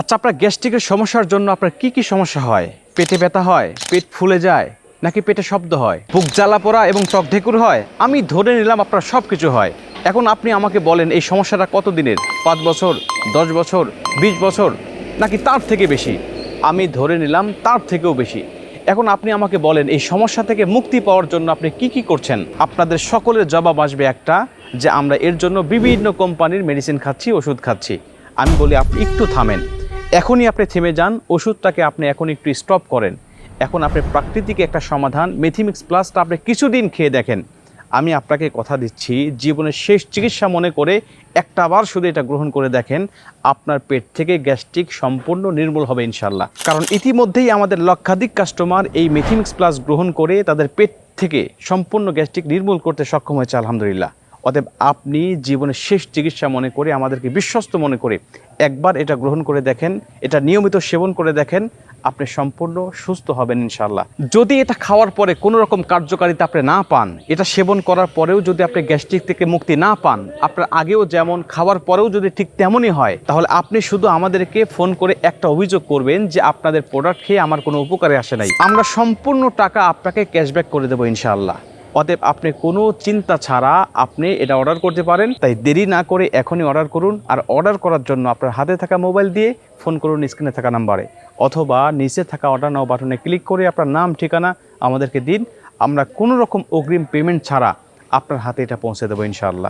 আচ্ছা, আপনার গ্যাস্ট্রিকের সমস্যার জন্য আপনার কি সমস্যা হয়? পেটে ব্যথা হয়, পেট ফুলে যায়, নাকি পেটে শব্দ হয়, বুক জ্বালা পোড়া এবং টক ঢেকুর হয়? আমি ধরে নিলাম আপনার সব কিছু হয়। এখন আপনি আমাকে বলেন এই সমস্যাটা কত দিনের? 5 বছর, 10 বছর, 20 বছর, নাকি তার থেকে বেশি? আমি ধরে নিলাম তার থেকেও বেশি। এখন আপনি আমাকে বলেন এই সমস্যা থেকে মুক্তি পাওয়ার জন্য আপনি কি করছেন? আপনাদের সকলের জবাব আসবে একটা, যে আমরা এর জন্য বিভিন্ন কোম্পানির মেডিসিন খাচ্ছি, ওষুধ খাচ্ছি। আমি বলি আপনি একটু থামেন, এখনই আপনি থেমে যান, ওষুধটাকে আপনি এখন একটু স্টপ করেন। এখন আপনি প্রাকৃতিক একটা সমাধান মেথিমিক্স প্লাসটা আপনি কিছুদিন খেয়ে দেখেন। আমি আপনাকে কথা দিচ্ছি, জীবনের শেষ চিকিৎসা মনে করে একটাবার শুধু এটা গ্রহণ করে দেখেন, আপনার পেট থেকে গ্যাস্ট্রিক সম্পূর্ণ নির্মূল হবে ইনশাল্লাহ। কারণ ইতিমধ্যেই আমাদের লক্ষাধিক কাস্টমার এই মেথিমিক্স প্লাস গ্রহণ করে তাদের পেট থেকে সম্পূর্ণ গ্যাস্ট্রিক নির্মূল করতে সক্ষম হয়েছে আলহামদুলিল্লাহ। অতএব আপনি জীবনের শেষ চিকিৎসা মনে করে, আমাদেরকে বিশ্বস্ত মনে করে একবার এটা গ্রহণ করে দেখেন, এটা নিয়মিত সেবন করে দেখেন, আপনি সম্পূর্ণ সুস্থ হবেন ইনশাল্লাহ। যদি এটা খাওয়ার পরে কোনো রকম কার্যকারিতা আপনি না পান, এটা সেবন করার পরেও যদি আপনি গ্যাস্ট্রিক থেকে মুক্তি না পান, আপনার আগেও যেমন খাওয়ার পরেও যদি ঠিক তেমনই হয়, তাহলে আপনি শুধু আমাদেরকে ফোন করে একটা অভিযোগ করবেন যে আপনাদের প্রোডাক্ট খেয়ে আমার কোনো উপকারে আসে নাই। আমরা সম্পূর্ণ টাকা আপনাকে ক্যাশব্যাক করে দেবো ইনশাআল্লাহ। অতএব আপনি কোনো চিন্তা ছাড়া আপনি এটা অর্ডার করতে পারেন। তাই দেরি না করে এখনই অর্ডার করুন। আর অর্ডার করার জন্য আপনার হাতে থাকা মোবাইল দিয়ে ফোন করুন স্ক্রিনে থাকা নাম্বারে, অথবা নিচে থাকা অর্ডার নাও বাটনে ক্লিক করে আপনার নাম ঠিকানা আমাদেরকে দিন। আমরা কোনো রকম অগ্রিম পেমেন্ট ছাড়া আপনার হাতে এটা পৌঁছে দেবো ইনশাআল্লাহ।